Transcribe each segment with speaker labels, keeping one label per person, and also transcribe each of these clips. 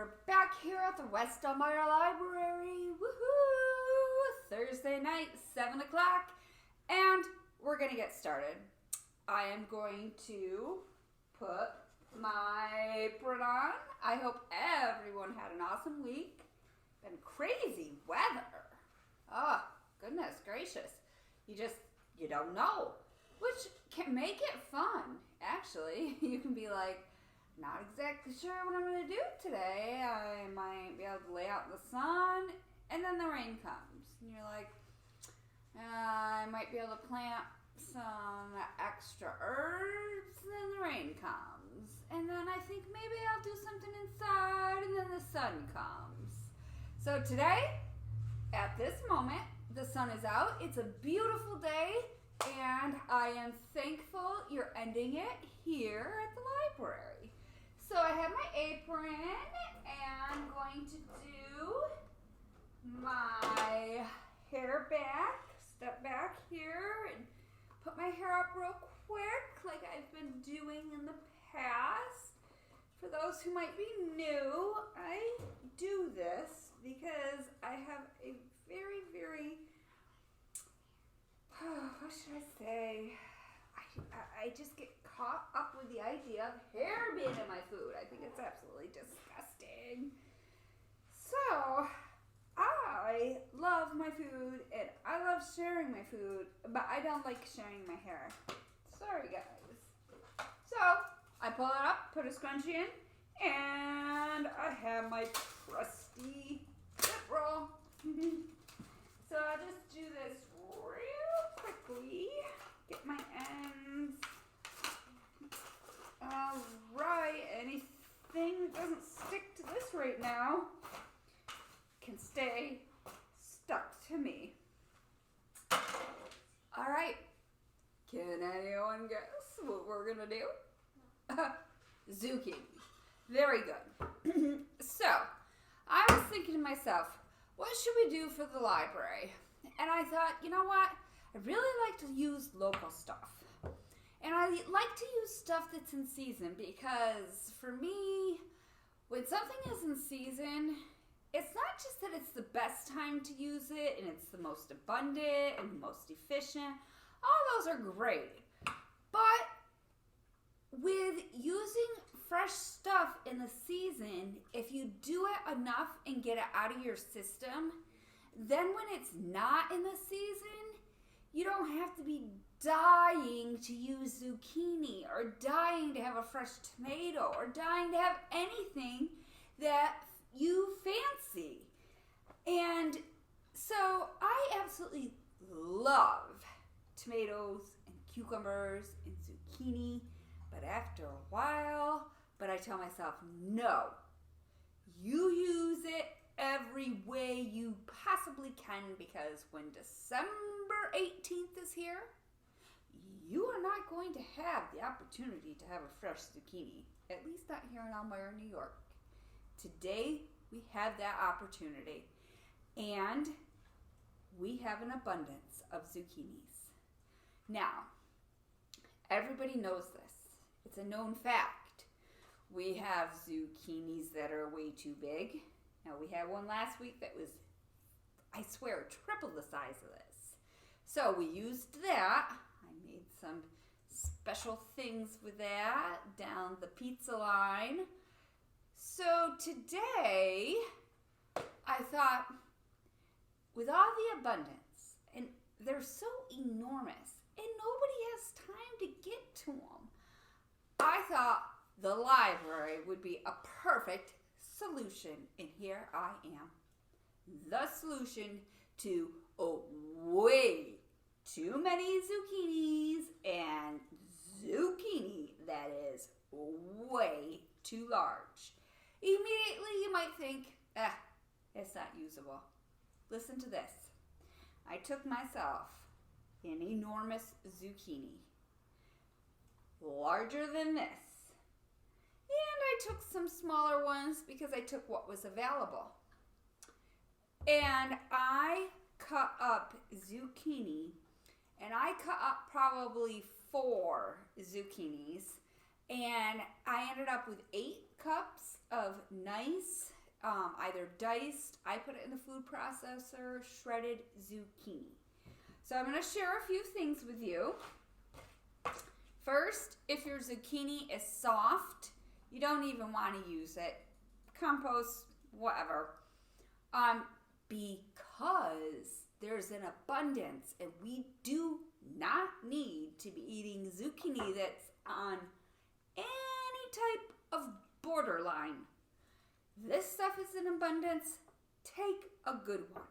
Speaker 1: we're back here at the West Elmira Library. Woohoo! Thursday night, 7 o'clock, and we're going to get started. I am going to put my apron on. I hope everyone had an awesome week. Been crazy weather. Oh, goodness gracious. You don't know, which can make it fun, actually. You can be like, not exactly sure what I'm going to do today. I might be able to lay out in the sun, and then the rain comes. And you're like, I might be able to plant some extra herbs, and then the rain comes. And then I think maybe I'll do something inside, and then the sun comes. So today, at this moment, the sun is out. It's a beautiful day, and I am thankful you're ending it here at the library. So I have my apron, and I'm going to do my hair back, step back here, and put my hair up real quick like I've been doing in the past. For those who might be new, I do this because I have a very, what should I say? I just get caught up with the idea of hair being in my food. I think it's absolutely disgusting. So, I love my food and I love sharing my food, but I don't like sharing my hair. Sorry, guys. So, I pull it up, put a scrunchie in, and I have my trusty lip roll. So, I'll just do this real quickly. Get my ends. Alright, anything that doesn't stick to this right now can stay stuck to me. Alright, can anyone guess what we're gonna do? Zucchini. Very good. So, I was thinking to myself, what should we do for the library? And I thought, you know what? I really like to use local stuff. And I like to use stuff that's in season because for me, when something is in season, it's not just that it's the best time to use it and it's the most abundant and most efficient. All those are great. But with using fresh stuff in the season, if you do it enough and get it out of your system, then when it's not in the season, you don't have to be dying to use zucchini or dying to have a fresh tomato or dying to have anything that you fancy. And so I absolutely love tomatoes and cucumbers and zucchini, but after a while, I tell myself, no, you use it every way you possibly can, because when December 18th is here, you are not going to have the opportunity to have a fresh zucchini, at least not here in Elmira, New York. Today, we have that opportunity, and we have an abundance of zucchinis. Now, everybody knows this. It's a known fact. We have zucchinis that are way too big. Now, we had one last week that was, I swear, triple the size of this. So we used that. I made some special things with that down the pizza line. So today, I thought, with all the abundance, and they're so enormous, and nobody has time to get to them, I thought the library would be a perfect solution, and here I am, the solution to way too many zucchinis and zucchini that is way too large. Immediately you might think, it's not usable. Listen to this. I took myself an enormous zucchini, larger than this, and I took some smaller ones because I took what was available. And I cut up zucchini, and I cut up probably 4 zucchinis, and I ended up with 8 cups of nice, either diced, I put it in the food processor, shredded zucchini. So I'm going to share a few things with you. First, if your zucchini is soft, you don't even want to use it. Compost, whatever. Because there's an abundance and we do not need to be eating zucchini that's on any type of borderline. This stuff is in abundance. Take a good one.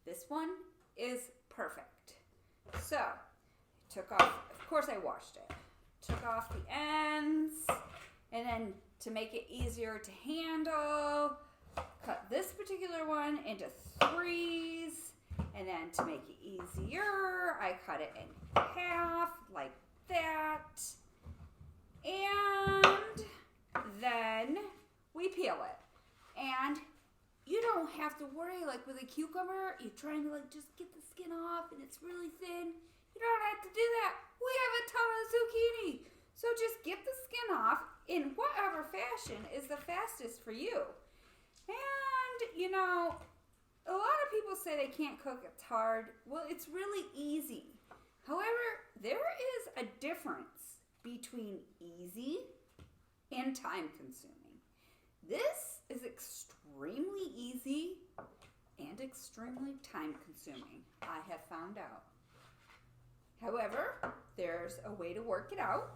Speaker 1: This one is perfect. So, took off, of course I washed it. Took off the ends, and then to make it easier to handle, cut this particular one into 3s, and then to make it easier, I cut it in half like that, and then we peel it. And you don't have to worry, like with a cucumber, you're trying to like just get the skin off and it's really thin. You don't have to do that. We have a ton of zucchini. So just get the skin off in whatever fashion is the fastest for you. And, you know, a lot of people say they can't cook, it's hard. Well, it's really easy. However, there is a difference between easy and time consuming. This is extremely easy and extremely time consuming, I have found out. However, there's a way to work it out.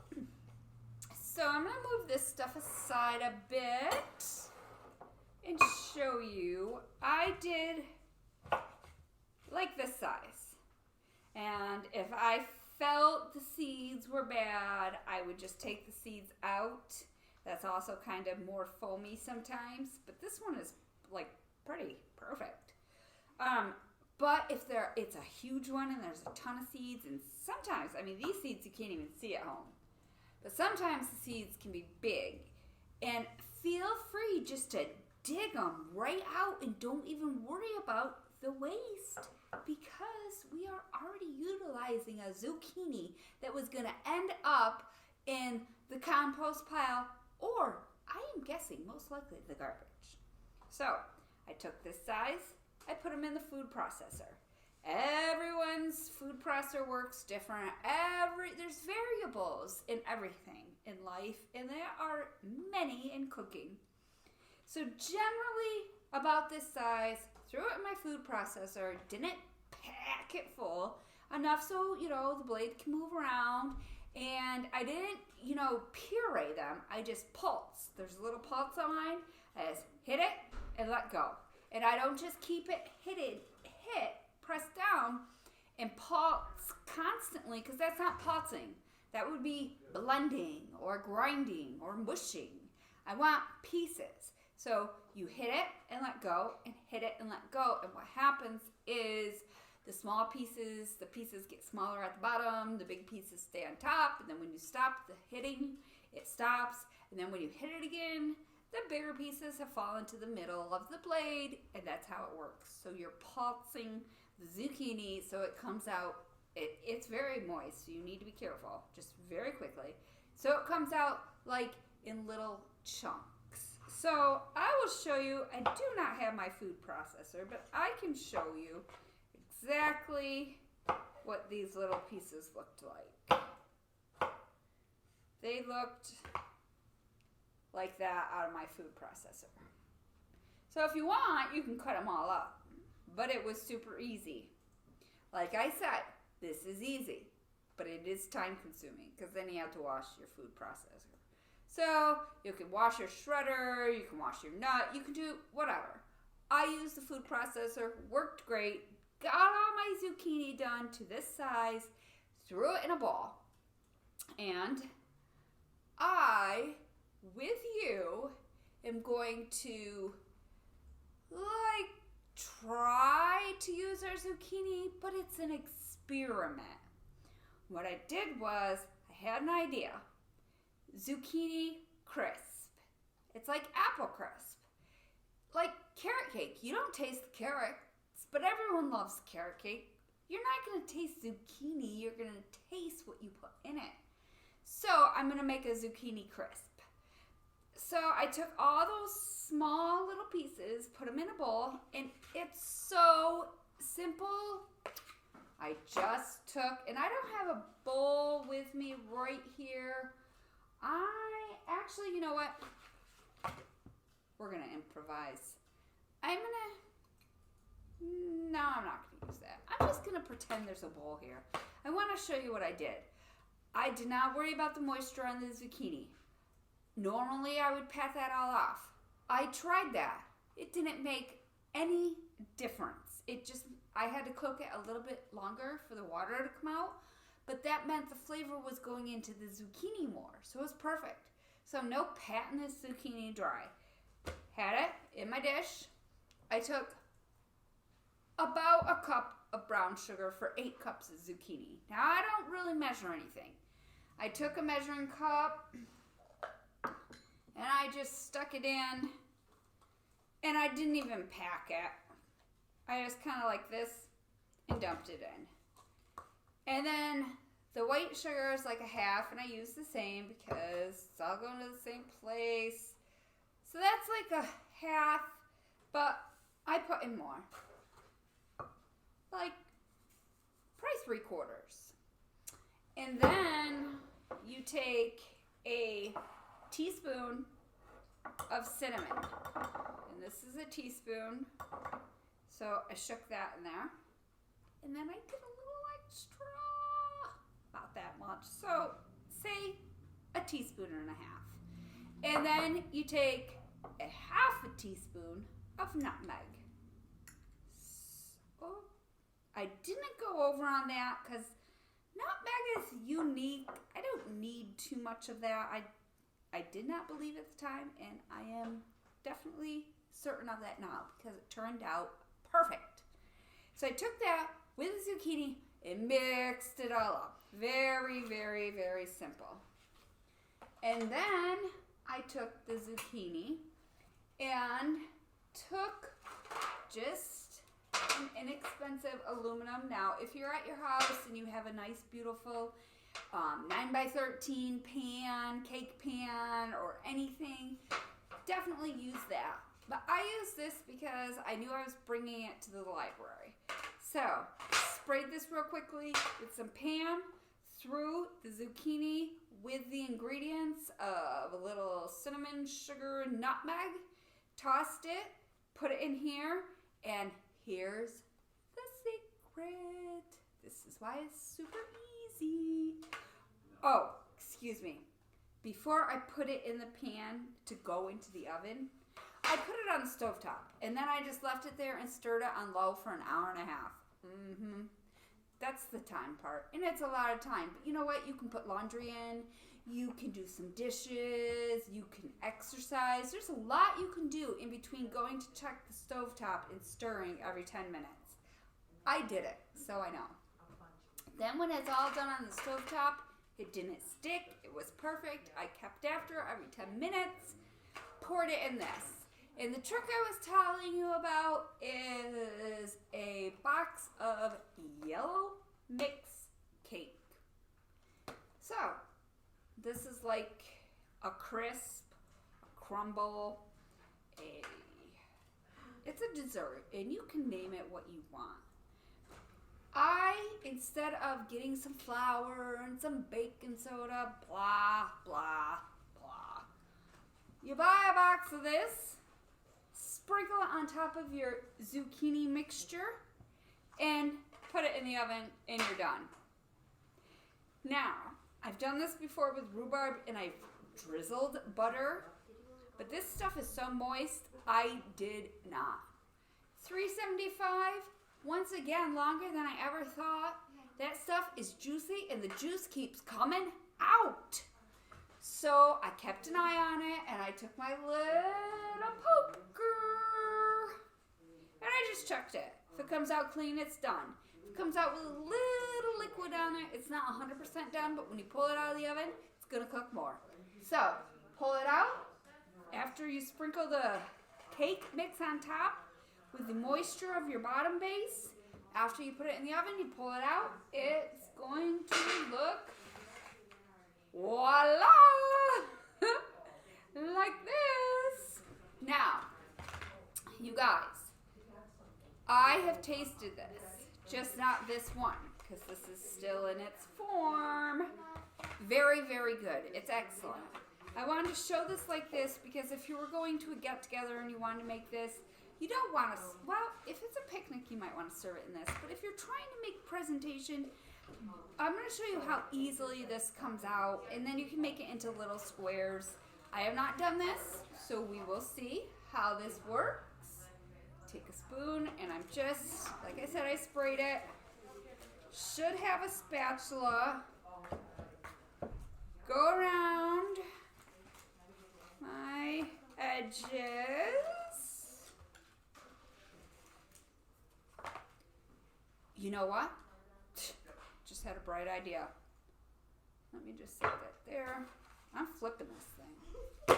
Speaker 1: So I'm going to move this stuff aside a bit and show you. I did like this size. And if I felt the seeds were bad, I would just take the seeds out. That's also kind of more foamy sometimes, but this one is like pretty perfect. But if it's a huge one and there's a ton of seeds, and sometimes, I mean, these seeds you can't even see at home, but sometimes the seeds can be big. And feel free just to dig them right out and don't even worry about the waste, because we are already utilizing a zucchini that was going to end up in the compost pile, or I am guessing most likely the garbage. So I took this size, I put them in the food processor. Everyone's food processor works different. There's variables in everything in life, and there are many in cooking. So generally about this size, threw it in my food processor, didn't pack it full, enough so, you know, the blade can move around. And I didn't, you know, puree them. I just pulse. There's a little pulse on mine. I just hit it and let go. And I don't just keep it press down and pulse constantly, because that's not pulsing. That would be blending or grinding or mushing. I want pieces. So you hit it and let go, and hit it and let go. And what happens is the small pieces, the pieces get smaller at the bottom, the big pieces stay on top, and then when you stop the hitting, it stops. And then when you hit it again, the bigger pieces have fallen to the middle of the blade, and that's how it works. So you're pulsing the zucchini so it comes out. It's very moist, so you need to be careful, just very quickly. So it comes out like in little chunks. So I will show you, I do not have my food processor, but I can show you exactly what these little pieces looked like. They looked like that out of my food processor. So if you want, you can cut them all up, but it was super easy. Like I said, this is easy, but it is time consuming, because then you have to wash your food processor. So you can wash your shredder, you can wash your nut, you can do whatever. I used the food processor, worked great, got all my zucchini done to this size, threw it in a bowl, and I, with you, am going to like try to use our zucchini, but it's an experiment. What I did was, I had an idea. Zucchini crisp. It's like apple crisp. Like carrot cake. You don't taste the carrots, but everyone loves carrot cake. You're not going to taste zucchini. You're going to taste what you put in it. So I'm going to make a zucchini crisp. So I took all those small little pieces, put them in a bowl, and it's so simple. I just took, and I don't have a bowl with me right here. You know what? We're going to improvise. No, I'm not going to use that. I'm just going to pretend there's a bowl here. I want to show you what I did. I did not worry about the moisture on the zucchini. Normally, I would pat that all off. I tried that. It didn't make any difference. I had to cook it a little bit longer for the water to come out, but that meant the flavor was going into the zucchini more, so it was perfect. So no patting this zucchini dry. Had it in my dish. I took about a cup of brown sugar for 8 cups of zucchini. Now, I don't really measure anything. I took a measuring cup, and I just stuck it in, and I didn't even pack it. I just kind of like this and dumped it in. And then the white sugar is like a half, and I use the same because it's all going to the same place. So that's like a half, but I put in more. Like, probably 3/4. And then you take a teaspoon of cinnamon. And this is a teaspoon. So I shook that in there. And then I did a little extra, about that much. So say a teaspoon and a half. And then you take a half a teaspoon of nutmeg. So I didn't go over on that because nutmeg is unique. I don't need too much of that. I did not believe at the time, and I am definitely certain of that now because it turned out perfect. So I took that with the zucchini and mixed it all up. Very, very, very simple. And then I took the zucchini and took just an inexpensive aluminum. Now, if you're at your house and you have a nice, beautiful 9x13 pan, cake pan, or anything, definitely use that. But I use this because I knew I was bringing it to the library. So, sprayed this real quickly with some pan, threw the zucchini with the ingredients of a little cinnamon, sugar, nutmeg, tossed it, put it in here, and here's the secret. This is why it's super easy. Oh, excuse me. Before I put it in the pan to go into the oven, I put it on the stovetop, and then I just left it there and stirred it on low for an hour and a half. That's the time part, and it's a lot of time. But you know what? You can put laundry in. You can do some dishes. You can exercise. There's a lot you can do in between going to check the stovetop and stirring every 10 minutes. I did it, so I know. Then when it's all done on the stovetop, it didn't stick. It was perfect. I kept after every 10 minutes, poured it in this. And the trick I was telling you about is a box of yellow mix cake. So, this is like a crisp, a crumble, it's a dessert, and you can name it what you want. Instead of getting some flour and some baking soda, blah, blah, blah, you buy a box of this, sprinkle it on top of your zucchini mixture, and put it in the oven, and you're done. Now, I've done this before with rhubarb, and I've drizzled butter, but this stuff is so moist, I did not. $3.75, once again, longer than I ever thought. That stuff is juicy, and the juice keeps coming out. So I kept an eye on it, and I took my little poker, and I just checked it. If it comes out clean, it's done. If it comes out with a little liquid on it, it's not 100% done, but when you pull it out of the oven, it's going to cook more. So, pull it out. After you sprinkle the cake mix on top with the moisture of your bottom base, after you put it in the oven, you pull it out. It's going to look, voila, like this. You guys, I have tasted this, just not this one, because this is still in its form. Very, very good. It's excellent. I wanted to show this like this because if you were going to a get-together and you wanted to make this, you don't want to, well, if it's a picnic, you might want to serve it in this. But if you're trying to make presentation, I'm going to show you how easily this comes out, and then you can make it into little squares. I have not done this, so we will see how this works. Take a spoon, and I'm just, like I said, I sprayed it. Should have a spatula. Go around my edges. You know what? Just had a bright idea. Let me just set that there. I'm flipping this thing.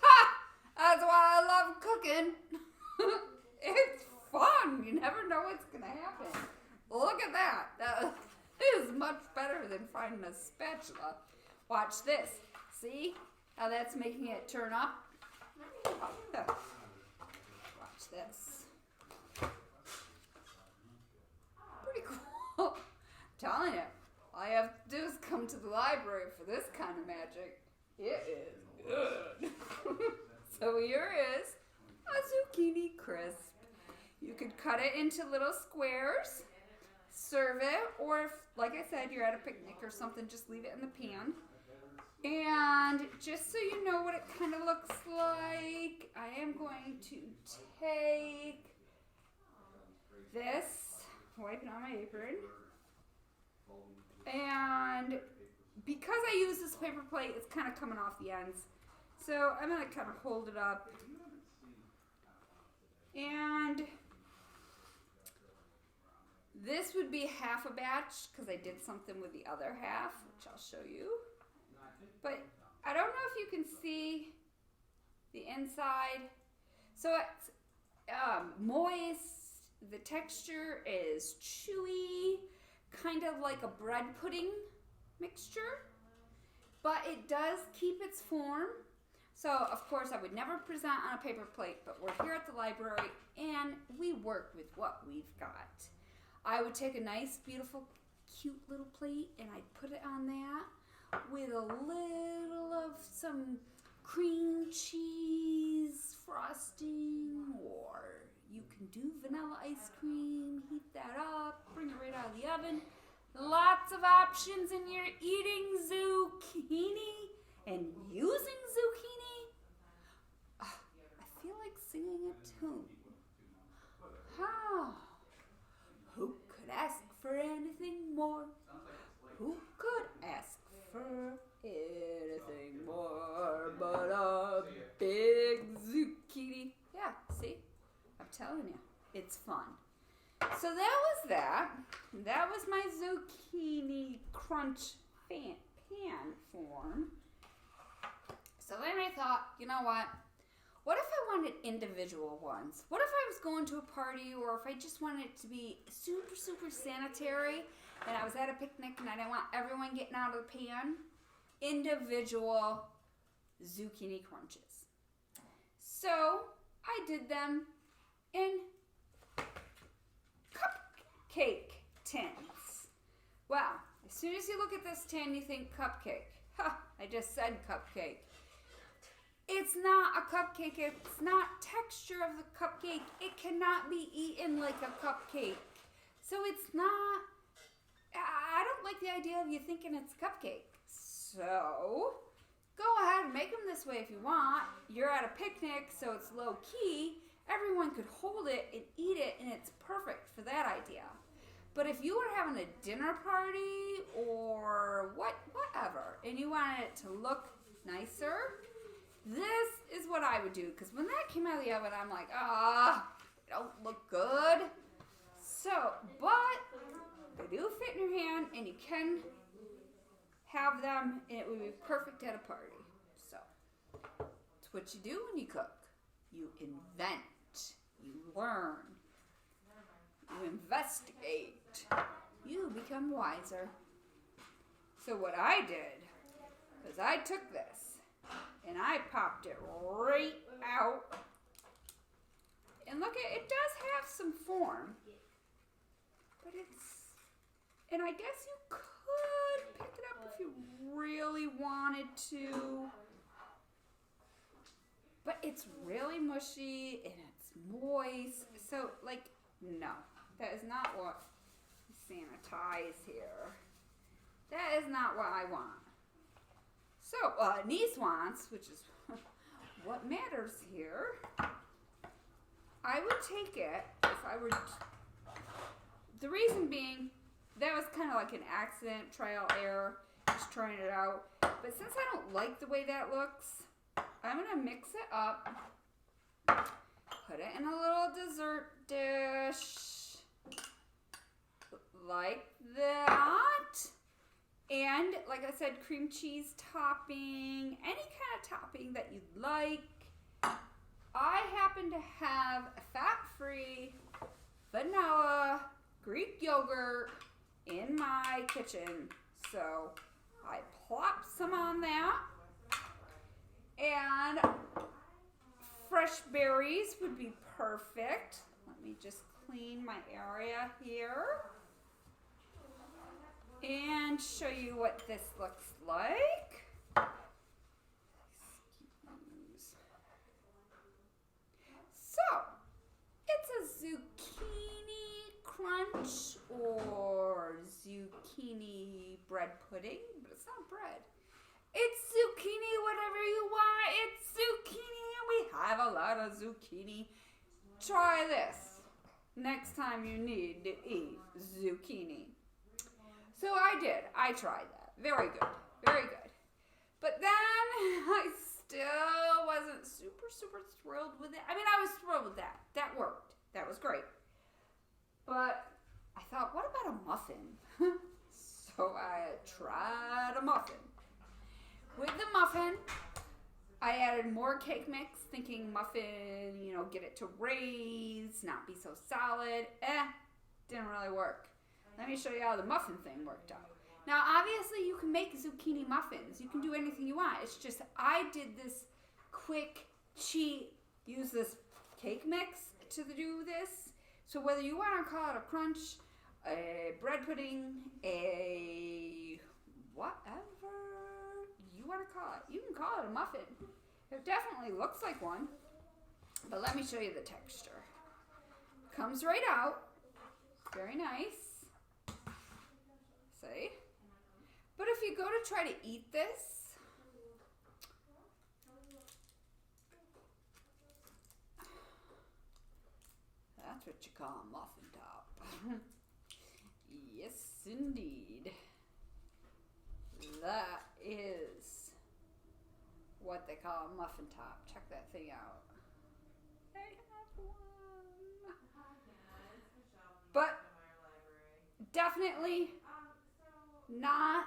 Speaker 1: Ha! That's why I love cooking. It's fun. You never know what's going to happen. Look at that. That is much better than finding a spatula. Watch this. See how that's making it turn up? Watch this. Pretty cool. I'm telling you, all you have to do is come to the library for this kind of magic. It is good. So here is a zucchini crisp. You could cut it into little squares, serve it, or if, like I said, you're at a picnic or something, just leave it in the pan. And just so you know what it kind of looks like, I am going to take this, wipe it on my apron, and because I use this paper plate, it's kind of coming off the ends. So I'm going to kind of hold it up. And this would be half a batch because I did something with the other half, which I'll show you. But I don't know if you can see the inside. So it's moist. The texture is chewy, kind of like a bread pudding mixture. But it does keep its form. So, of course, I would never present on a paper plate, but we're here at the library, and we work with what we've got. I would take a nice, beautiful, cute little plate, and I'd put it on that with a little of some cream cheese frosting, or you can do vanilla ice cream, heat that up, bring it right out of the oven. Lots of options, and you're eating zucchini and using zucchini. I feel like singing a tune. How? Who could ask for anything more? Who could ask for anything more but a big zucchini? Yeah, see? I'm telling you, it's fun. So that was that. That was my zucchini crunch pan form. So then I thought, you know what? What if I wanted individual ones? What if I was going to a party, or if I just wanted it to be super, super sanitary and I was at a picnic and I didn't want everyone getting out of the pan? Individual zucchini crunches. So I did them in cupcake tins. Well, as soon as you look at this tin, you think cupcake. Ha! I just said cupcake. It's not a cupcake. It's not texture of the cupcake. It cannot be eaten like a cupcake. So it's not, I don't like the idea of you thinking it's cupcake. So go ahead and make them this way if you want. You're at a picnic, so it's low key. Everyone could hold it and eat it, and it's perfect for that idea. But if you were having a dinner party or whatever, and you wanted it to look nicer, this is what I would do. Because when that came out of the oven, I'm like, they don't look good. So, but they do fit in your hand, and you can have them, and it would be perfect at a party. So, it's what you do when you cook. You invent, you learn, you investigate, you become wiser. So what I did was I took this and I popped it right out it does have some form, but and I guess you could pick it up if you really wanted to, but it's really mushy and it's moist, so like, no, that is not what Santa ties here. That is not what I want. So, Ahnece wants, which is what matters here, I would take it if I were, the reason being, that was kind of like an accident, trial, error, just trying it out. But since I don't like the way that looks, I'm going to mix it up, put it in a little dessert dish, like that. And, like I said, cream cheese topping, any kind of topping that you'd like. I happen to have a fat-free vanilla Greek yogurt in my kitchen. So, I plop some on that. And fresh berries would be perfect. Let me just clean my area here and show you what this looks like. So, it's a zucchini crunch or zucchini bread pudding, but it's not bread. It's zucchini, whatever you want. It's zucchini, and we have a lot of zucchini. Try this next time you need to eat zucchini. So I did. I tried that. Very good. Very good. But then I still wasn't super thrilled with it. I mean, I was thrilled with that. That worked. That was great. But I thought, what about a muffin? So I tried a muffin. With the muffin, I added more cake mix, thinking muffin, get it to raise, not be so solid. Didn't really work. Let me show you how the muffin thing worked out. Now, obviously, you can make zucchini muffins. You can do anything you want. It's just I did this quick cheat, use this cake mix to do this. So whether you want to call it a crunch, a bread pudding, a whatever you want to call it, you can call it a muffin. It definitely looks like one. But let me show you the texture. Comes right out. Very nice. See? But if you go to try to eat this, that's what you call a muffin top. Yes, indeed. That is what they call a muffin top. Check that thing out. I have one. But definitely not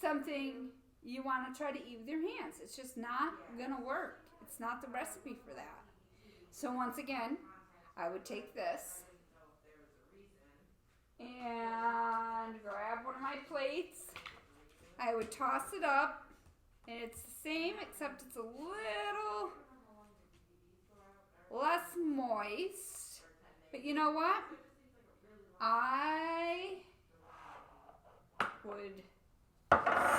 Speaker 1: something you want to try to eat with your hands. It's just not gonna work. It's not the recipe for that. So once again, I would take this and grab one of my plates. I would toss it up, and it's the same except it's a little less moist. But you know what? I would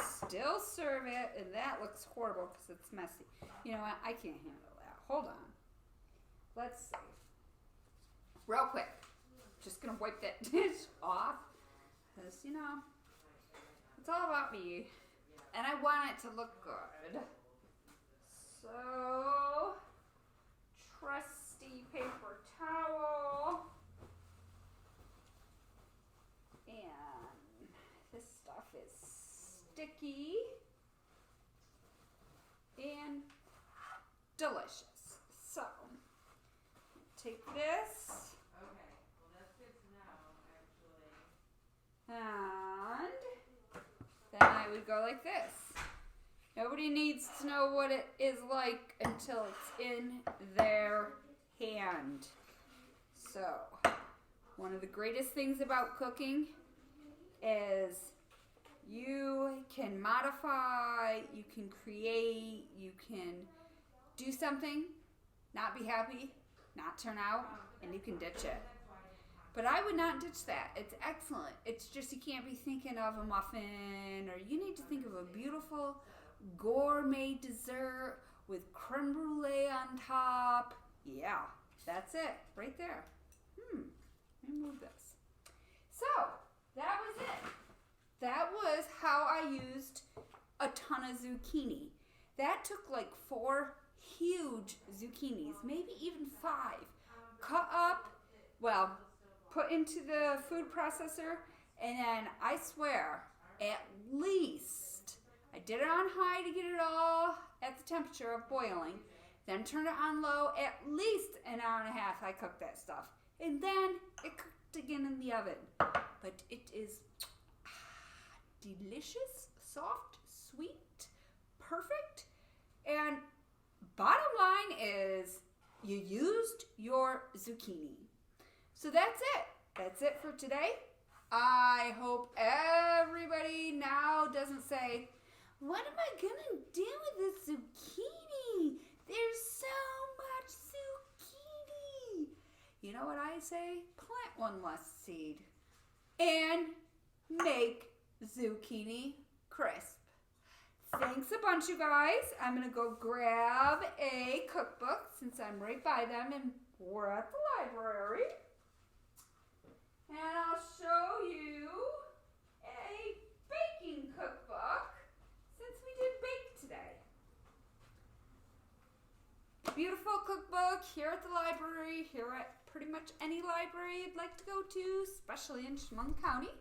Speaker 1: still serve it, and that looks horrible because it's messy. You know what? I can't handle that. Hold on. Let's see. Real quick. Just going to wipe that dish off because, it's all about me, and I want it to look good. So, trusty paper towel. And this stuff is sticky and delicious. So, take this.
Speaker 2: Okay, well that's good to know, actually.
Speaker 1: And then I would go like this. Nobody needs to know what it is like until it's in their hand. So, one of the greatest things about cooking is you can modify, you can create, you can do something, not be happy, not turn out, and you can ditch it. But I would not ditch that. It's excellent. It's just you can't be thinking of a muffin, or you need to think of a beautiful gourmet dessert with creme brulee on top. Yeah, that's it right there. Let me move this. So, that was it. That was how I used a ton of zucchini. That took like 4 huge zucchinis, maybe even 5. Cut up, well, put into the food processor, and then I swear, at least, I did it on high to get it all at the temperature of boiling, then turned it on low, at least an hour and a half I cooked that stuff. And then it cooked again in the oven. But it is delicious, soft, sweet, perfect. And bottom line is you used your zucchini. So that's it. That's it for today. I hope everybody now doesn't say, what am I going to do with this zucchini? There's so much zucchini. You know what I say? Plant one less seed and make zucchini crisp. Thanks a bunch, you guys. I'm going to go grab a cookbook since I'm right by them and we're at the library. And I'll show you a baking cookbook since we did bake today. Beautiful cookbook here at the library, here at pretty much any library you'd like to go to, especially in Chemung County.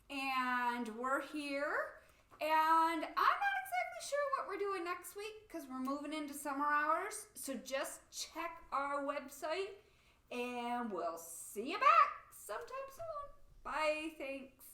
Speaker 1: And we're here, and I'm not exactly sure what we're doing next week because we're moving into summer hours. So just check our website, and we'll see you back sometime soon. Bye, thanks.